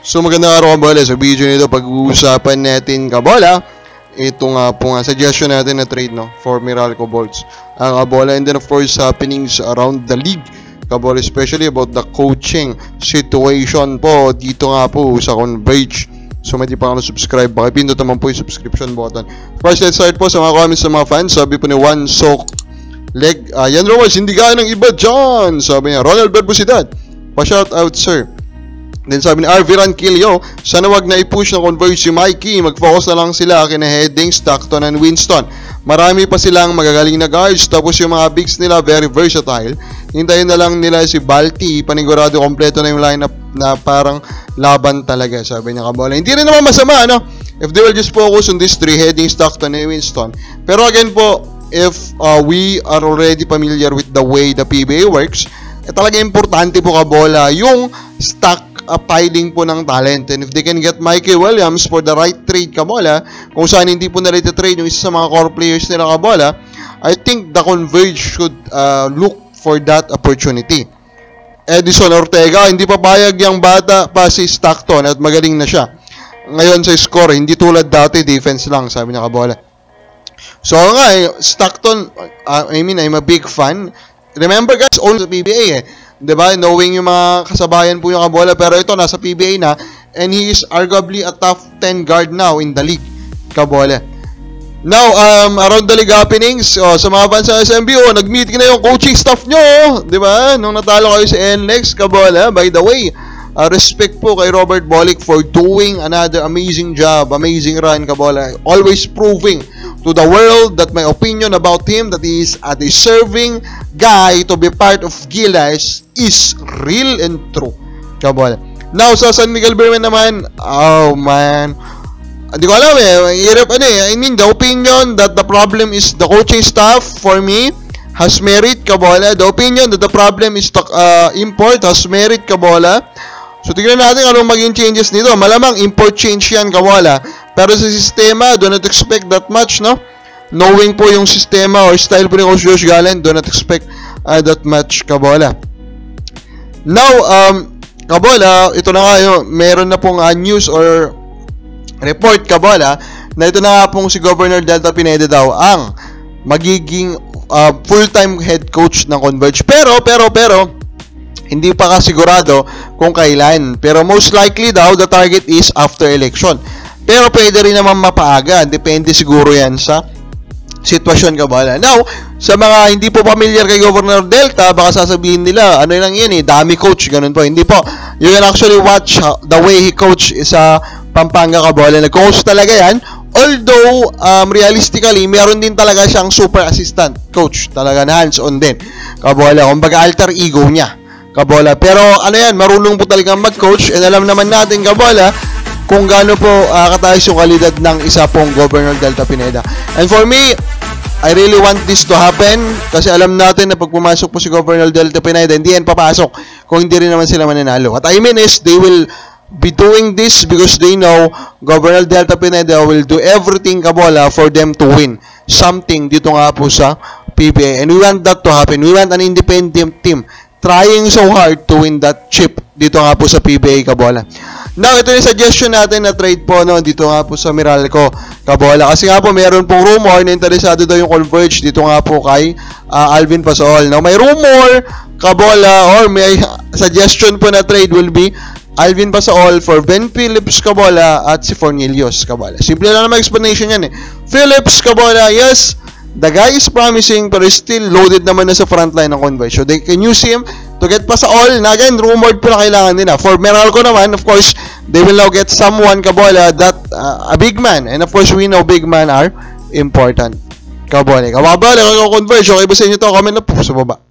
So magandang araw kabola. Sa video nito pag-uusapan natin kabola ito nga po nga suggestion natin na trade for Meralco Bolts ang kabola, and then of course happenings around the league kabola, especially about the coaching situation po dito nga po sa Converge. So may di pa subscribe, pakipindot naman po yung subscription button. First, let's start po sa mga comments sa mga fans. Sabi po ni Juan Sok Leg, yan Romas, hindi gaya ng iba dyan. Sabi niya, Ronald Berbusidad, pa-shout out sir. Then sabi ni RV Rankilio, sana wag na i-push na Converge si Mikey, mag-focus na lang sila kina Heading, Stockton, and Winston. Marami pa silang magagaling na guards, tapos yung mga bigs nila very versatile. Hintayin na lang nila si Balti, panigurado kompleto na yung lineup na parang laban talaga, sabi niya kabola. Hindi rin naman masama, ano? If they will just focus on these three, Heading, Stockton, and Winston. Pero again po, if we are already familiar with the way the PBA works, talaga importante po kabola yung stockpiling po ng talent. And if they can get Mikey Williams for the right trade kabola, kung saan hindi po nila trade yung isa sa mga core players nila kabola, I think the Converge should look for that opportunity. Edison Ortega, hindi pa payag yung bata pa si Stockton at magaling na siya. Ngayon sa score, hindi tulad dati, defense lang, sabi niya kabola. So nga, Stockton, I'm a big fan. Remember guys, own sa PBA eh. Diba? Knowing yung mga kasabayan po yung kabola, pero ito nasa PBA na, and he is arguably a top 10 guard now in the league kabola. Now, around the league happenings, sa mga fans sa SMBO, nag-meeting na yung coaching staff nyo, diba? Nung natalo kayo sa NLEX kabola. By the way, respect po kay Robert Bolick for doing another amazing job, amazing run kabola, always proving to the world that my opinion about him, that he is a deserving guy to be part of Gilas, is real and true kabola. Now sa San Miguel Berman naman, oh man, hindi ko alam hirap I mean, the opinion that the problem is the coaching staff, for me, has merit kabola. The opinion that the problem is the import has merit kabola. So tignan natin anong maging changes nito. Malamang import change yan kabola. Pero sa sistema, do not expect that much, no? Knowing po yung sistema or style po ni Coach Josh Gallen, do not expect that much kabola. Now, kabola, ito na nga yun, meron na pong news or report kabola na ito na nga pong si Governor Delta Pineda daw ang magiging full-time head coach ng Converge. Pero hindi pa kasigurado kung kailan. Pero most likely daw, the target is after election. Pero pwede rin naman mapaaga. Depende siguro yan sa sitwasyon kabola. Now, sa mga hindi po familiar kay Governor Delta, baka sasabihin nila, ano lang yan dami coach, ganun po. Hindi po. You can actually watch the way he coach sa Pampanga kabola. Nag-coach talaga yan. Although, realistically, meron din talaga siyang super assistant coach. Talaga na hands-on din kabola. Kumbaga alter ego niya kabola. Pero ano yan, marunong po talagang mag-coach, and alam naman natin kabola kung gaano po kataas yung kalidad ng isa pong Governor Delta Pineda. And for me, I really want this to happen kasi alam natin na pag pumasok po si Governor Delta Pineda, hindi yan papasok kung hindi rin naman sila mananalo. What I mean is, they will be doing this because they know Governor Delta Pineda will do everything kabola for them to win something dito nga po sa PBA. And we want that to happen. We want an independent team trying so hard to win that chip dito nga po sa PBA kabola. Now, ito yung suggestion natin na trade po dito nga po sa Meralco kabola. Kasi nga po meron pong rumor na interesado daw yung Converge dito nga po kay Alvin Pasol. Now, may rumor kabola or may suggestion po na trade will be Alvin Pasol for Ben Phillips kabola at si Fornelius kabola. Simple lang naman explanation yan Phillips kabola, yes, the guy is promising pero still loaded naman na sa frontline ng Converge. So they can use him to get pa sa all. Na again, rumored po na kailangan nila. For Meralco naman, of course, they will now get someone kabola that a big man. And of course, we know big man are important kabola. Kabola, Converge. Okay ba sa inyo to? Comment na po sa baba.